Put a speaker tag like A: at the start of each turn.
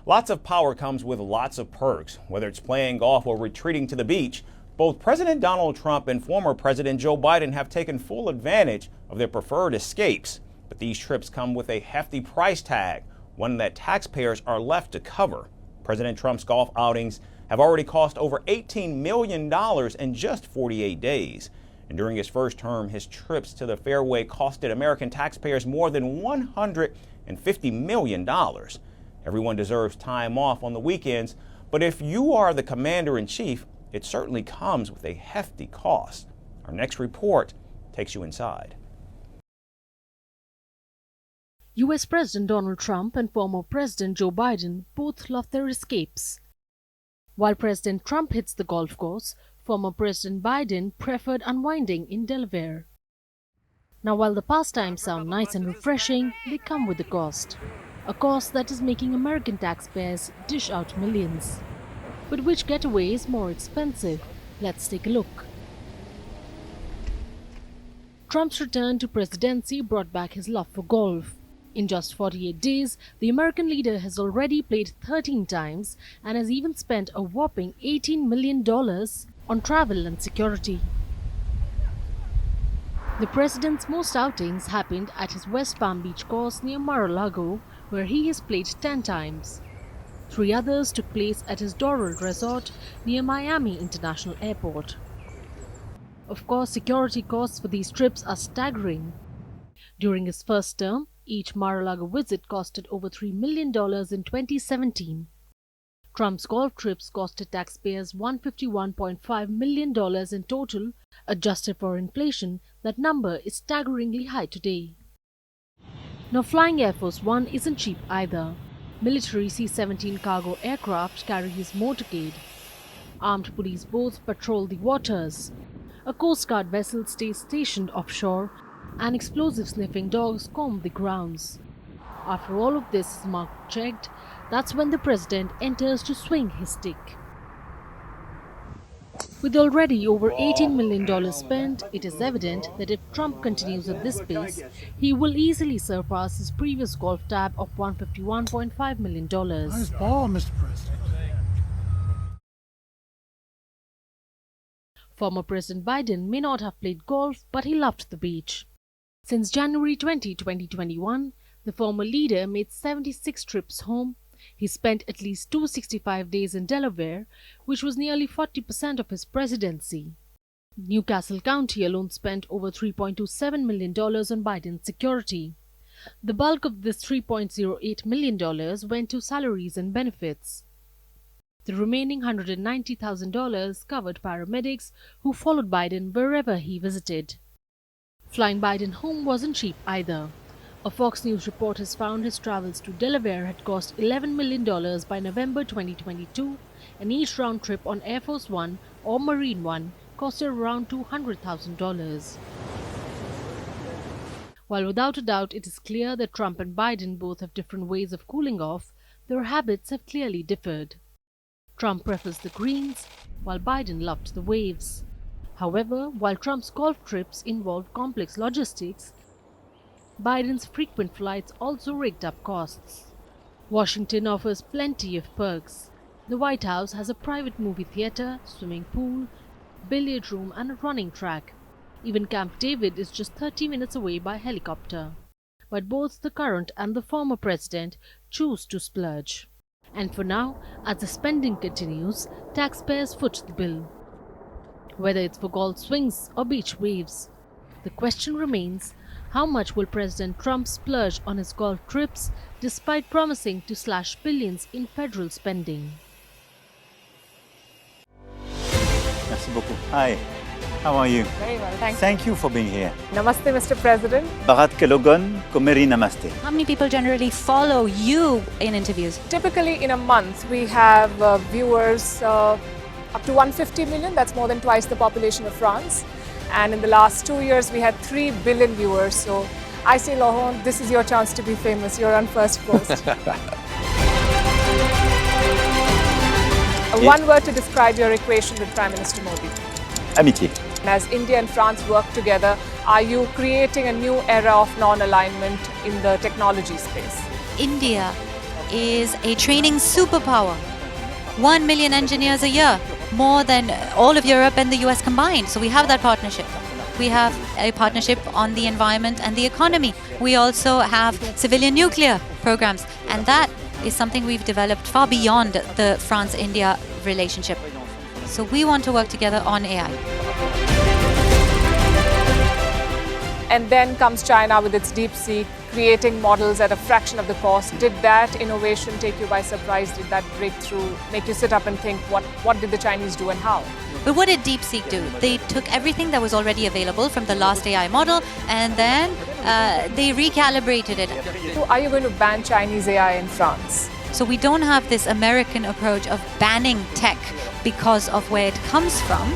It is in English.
A: Lots of power comes with lots of perks. Whether it's playing golf or retreating to the beach, both President Donald Trump and former President Joe Biden have taken full advantage of their preferred escapes. But these trips come with a hefty price tag, one that taxpayers are left to cover. President Trump's golf outings have already cost over $18 million in just 48 days. And during his first term, his trips to the fairway costed American taxpayers more than $150 million. Everyone deserves time off on the weekends, but if you are the commander-in-chief, it certainly comes with a hefty cost. Our next report takes you inside.
B: U.S. President Donald Trump and former President Joe Biden both love their escapes. While President Trump hits the golf course, former President Biden preferred unwinding in Delaware. Now, while the pastimes sound nice and refreshing, they come with a cost. A cost that is making American taxpayers dish out millions. But which getaway is more expensive? Let's take a look. Trump's return to presidency brought back his love for golf. In just 48 days, the American leader has already played 13 times and has even spent a whopping $18 million on travel and security. The president's most outings happened at his West Palm Beach course near Mar-a-Lago, where he has played 10 times. 3 others took place at his Doral resort near Miami International Airport. Of course, security costs for these trips are staggering. During his first term, each Mar-a-Lago visit costed over $3 million in 2017. Trump's golf trips costed taxpayers $151.5 million in total. Adjusted for inflation, that number is staggeringly high today. Now, flying Air Force One isn't cheap either. Military C-17 cargo aircraft carry his motorcade. Armed police boats patrol the waters. A Coast Guard vessel stays stationed offshore, and explosive-sniffing dogs comb the grounds. After all of this is marked checked, that's when the president enters to swing his stick. With already over $18 million spent, it is evident that if Trump continues at this pace, he will easily surpass his previous golf tab of $151.5 million.
C: Nice ball, Mr. President.
B: Former President Biden may not have played golf, but he loved the beach. Since January 20, 2021, the former leader made 76 trips home. He spent at least 265 days in Delaware, which was nearly 40% of his presidency. Newcastle County alone spent over $3.27 million on Biden's security. The bulk of this $3.08 million went to salaries and benefits. The remaining $190,000 covered paramedics who followed Biden wherever he visited. Flying Biden home wasn't cheap either. A Fox News report has found his travels to Delaware had cost $11 million by November 2022, and each round trip on Air Force One or Marine One costed around $200,000. While without a doubt it is clear that Trump and Biden both have different ways of cooling off, their habits have clearly differed. Trump prefers the greens, while Biden loved the waves. However, while Trump's golf trips involved complex logistics, Biden's frequent flights also raked up costs. Washington offers plenty of perks. The White House has a private movie theater, swimming pool, billiard room and a running track. Even Camp David is just 30 minutes away by helicopter. But both the current and the former president choose to splurge. And for now, as the spending continues, taxpayers foot the bill. Whether it's for golf swings or beach waves, the question remains, how much will President Trump splurge on his golf trips despite promising to slash billions in federal spending?
D: Merci beaucoup. Hi, how are you?
E: Very well, thank you.
D: Thank you for being here.
E: Namaste, Mr. President.
D: Bharat Kelogon, Komeri Namaste.
F: How many people generally follow you in interviews?
E: Typically in a month we have viewers up to 150 million, that's more than twice the population of France. And in the last 2 years we had 3 billion viewers. So I say, Laurent, this is your chance to be famous. You're on Firstpost. One word to describe your equation with Prime Minister Modi.
D: Amitié.
E: As India and France work together, are you creating a new era of non-alignment in the technology space?
F: India is a training superpower. 1 million engineers a year, more than all of Europe and the US combined. So we have that partnership. We have a partnership on the environment and the economy. We also have civilian nuclear programs, and that is something we've developed far beyond the France-India relationship. So we want to work together on AI.
E: And then comes China with its DeepSeek, creating models at a fraction of the cost. Did that innovation take you by surprise? Did that breakthrough make you sit up and think, what did the Chinese do and how?
F: But what did DeepSeek do? They took everything that was already available from the last AI model, and then they recalibrated it.
E: So are you going to ban Chinese AI in France?
F: So we don't have this American approach of banning tech because of where it comes from.